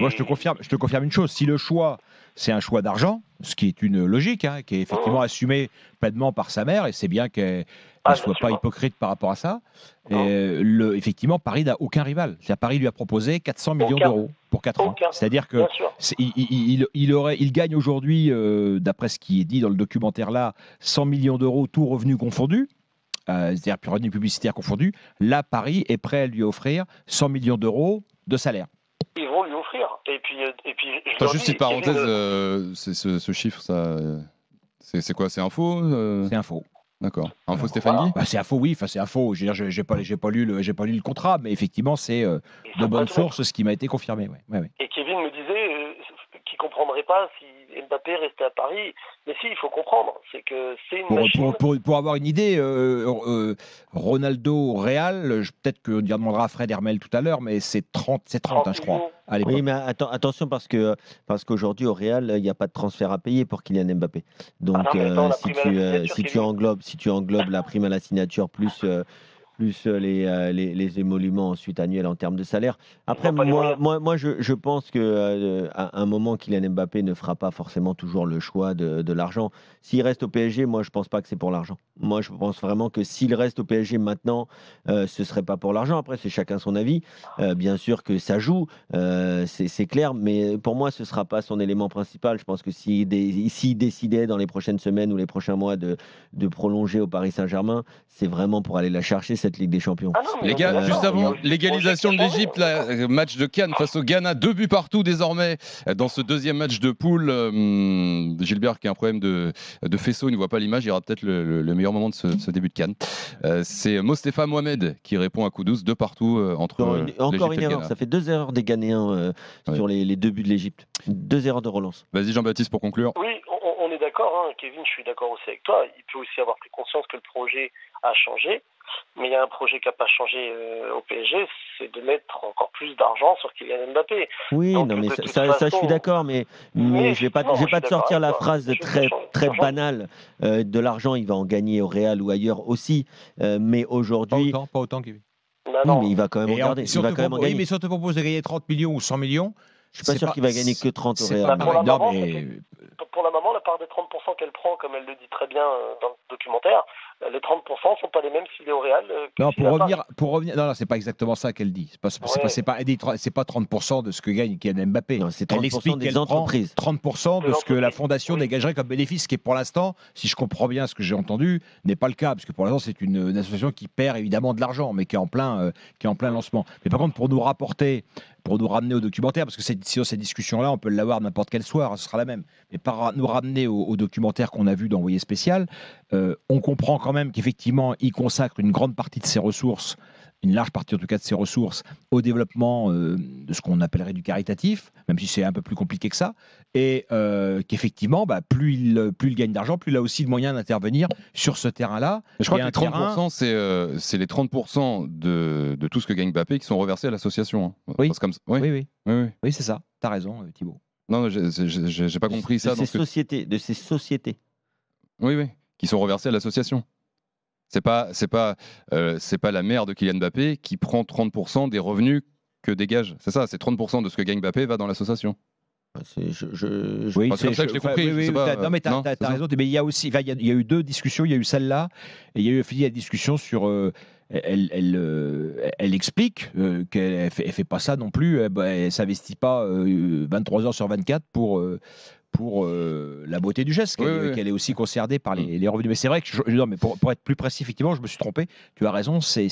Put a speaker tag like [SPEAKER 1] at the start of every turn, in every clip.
[SPEAKER 1] Moi, je te confirme une chose. Si le choix, c'est un choix d'argent, ce qui est une logique, hein, qui est effectivement assumé pleinement par sa mère, et c'est bien qu'elle ne soit pas hypocrite par rapport à ça. Effectivement, Paris n'a aucun rival. Paris lui a proposé 400 millions d'euros pour 4 ans. C'est-à-dire que il gagne aujourd'hui, d'après ce qui est dit dans le documentaire là, 100 millions d'euros, tout revenu confondu. C'est-à-dire plus revenu publicitaire confondu. Là, Paris est prêt à lui offrir 100 millions d'euros de salaire.
[SPEAKER 2] Ils vont lui offrir. Et puis
[SPEAKER 3] juste une parenthèse, ce chiffre, ça, c'est quoi? C'est info
[SPEAKER 1] C'est info.
[SPEAKER 3] D'accord. Info Stéphane Guy.
[SPEAKER 1] C'est info, oui. Enfin, c'est info. Je veux dire, j'ai pas lu le contrat, mais effectivement, c'est de bonne source ce qui m'a été confirmé. Ouais.
[SPEAKER 2] Et Kevin me disait qu'il comprendrait pas si Mbappé restait à Paris. Mais si, il faut comprendre. C'est que c'est une machine.
[SPEAKER 1] Pour avoir une idée, Ronaldo au Real, peut-être qu'on demandera à Fred Hermel tout à l'heure, mais c'est 30 hein, je crois.
[SPEAKER 4] Oui, mais attention parce qu'aujourd'hui au Real, il n'y a pas de transfert à payer pour Kylian Mbappé. Donc si tu englobes la prime à la signature plus les émoluments ensuite annuels en termes de salaire. Après, moi je pense qu'à un moment, Kylian Mbappé ne fera pas forcément toujours le choix de l'argent. S'il reste au PSG, moi, je ne pense pas que c'est pour l'argent. Moi, je pense vraiment que s'il reste au PSG maintenant, ce ne serait pas pour l'argent. Après, c'est chacun son avis. Bien sûr que ça joue, c'est clair, mais pour moi, ce ne sera pas son élément principal. Je pense que s'il décidait dans les prochaines semaines ou les prochains mois de prolonger au Paris Saint-Germain, c'est vraiment pour aller la chercher, cette Ligue des Champions.
[SPEAKER 3] Les gars, juste avant l'égalisation de l'Égypte, match de Cannes face au Ghana, 2 buts partout désormais dans ce deuxième match de poule. Gilbert qui a un problème de faisceau, il ne voit pas l'image, il y aura peut-être le meilleur moment de ce début de Cannes. C'est Mostefa Mohamed qui répond à coup douce, 2 partout entre
[SPEAKER 4] encore une erreur, ça fait 2 erreurs des Ghanéens sur les 2 buts de l'Égypte. 2 erreurs de relance.
[SPEAKER 3] Vas-y Jean-Baptiste pour conclure.
[SPEAKER 2] Oui, on est d'accord, hein, Kevin, je suis d'accord aussi avec toi. Il peut aussi avoir pris conscience que le projet a changé. Mais il y a un projet qui n'a pas changé au PSG, c'est de mettre encore plus d'argent sur Kylian Mbappé.
[SPEAKER 4] Oui, donc, non, mais ça, je suis d'accord, mais je vais pas te sortir la phrase très banale. De l'argent, il va en gagner au Real ou ailleurs aussi, mais aujourd'hui.
[SPEAKER 1] Pas autant, Kevin.
[SPEAKER 4] Non, mais il va quand même en garder.
[SPEAKER 1] Il va quand même en gagner. Mais si on te propose de gagner 30 millions ou 100 millions,
[SPEAKER 4] je suis pas sûr qu'il va gagner que 30 au Real.
[SPEAKER 2] Pour la maman, la part des 30% qu'elle prend, comme elle le dit très bien dans le documentaire, les 30% ne sont pas les mêmes s'il est au Real.
[SPEAKER 1] Non, pour revenir, non, c'est pas exactement ça qu'elle dit. C'est pas 30% de ce que gagne Kylian Mbappé.
[SPEAKER 4] Non, c'est 30% des entreprises.
[SPEAKER 1] 30% de ce que la fondation dégagerait comme bénéfice, qui est pour l'instant, si je comprends bien ce que j'ai entendu, n'est pas le cas, parce que pour l'instant c'est une association qui perd évidemment de l'argent, mais qui est en plein lancement. Mais par contre, pour nous ramener au documentaire, parce que sinon cette discussion-là, on peut l'avoir n'importe quel soir, ce sera la même. Mais par nous ramener au documentaire qu'on a vu dans Envoyé spécial, on comprend quand même qu'effectivement, il consacre une grande partie de ses ressources, une large partie en tout cas de ses ressources, au développement de ce qu'on appellerait du caritatif, même si c'est un peu plus compliqué que ça, et qu'effectivement, plus il gagne d'argent, plus il a aussi le moyen d'intervenir sur ce terrain-là.
[SPEAKER 3] Je crois que les 30%, c'est les 30% de tout ce que gagne Mbappé qui sont reversés à l'association. Hein.
[SPEAKER 1] Oui.
[SPEAKER 3] Comme ça. Oui,
[SPEAKER 1] c'est ça. T'as raison, Thibaut.
[SPEAKER 3] Non, j'ai pas compris ça.
[SPEAKER 4] De ces sociétés.
[SPEAKER 3] Oui, qui sont reversés à l'association. C'est pas la mère de Kylian Mbappé qui prend 30% des revenus que dégage. C'est ça, c'est 30% de ce que gagne Mbappé va dans l'association.
[SPEAKER 4] C'est
[SPEAKER 3] comme ça que je l'ai compris.
[SPEAKER 1] Non, mais t'as raison. Mais il y a aussi, il y a eu 2 discussions. Il y a eu celle-là et il y a eu la discussion sur. Elle explique qu'elle fait pas ça non plus. Elle s'investit pas 23 heures sur 24 pour la beauté du geste, qu'elle est aussi concernée par les revenus. Mais c'est vrai que, mais pour être plus précis, effectivement, je me suis trompé. Tu as raison, c'est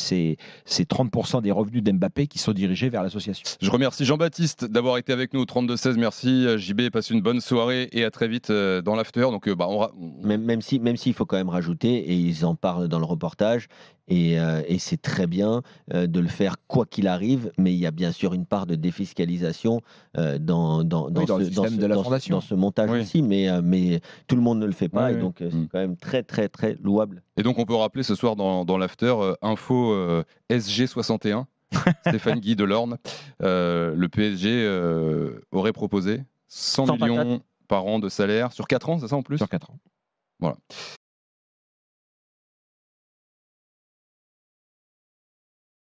[SPEAKER 1] 30% des revenus d'Mbappé qui sont dirigés vers l'association.
[SPEAKER 3] Je remercie Jean-Baptiste d'avoir été avec nous au 32-16. Merci JB, passe une bonne soirée et à très vite dans l'after. Donc,
[SPEAKER 4] même s'il faut quand même rajouter, et ils en parlent dans le reportage, et c'est très bien de le faire quoi qu'il arrive, mais il y a bien sûr une part de défiscalisation dans ce montage aussi, mais tout le monde ne le fait pas, et donc c'est quand même très très très louable.
[SPEAKER 3] Et donc on peut rappeler ce soir dans l'after info SG61 Stéphane Guy de l'Orne, le PSG aurait proposé 100 millions par an de salaire sur 4 ans, c'est ça en plus?
[SPEAKER 1] Sur 4 ans.
[SPEAKER 3] Voilà.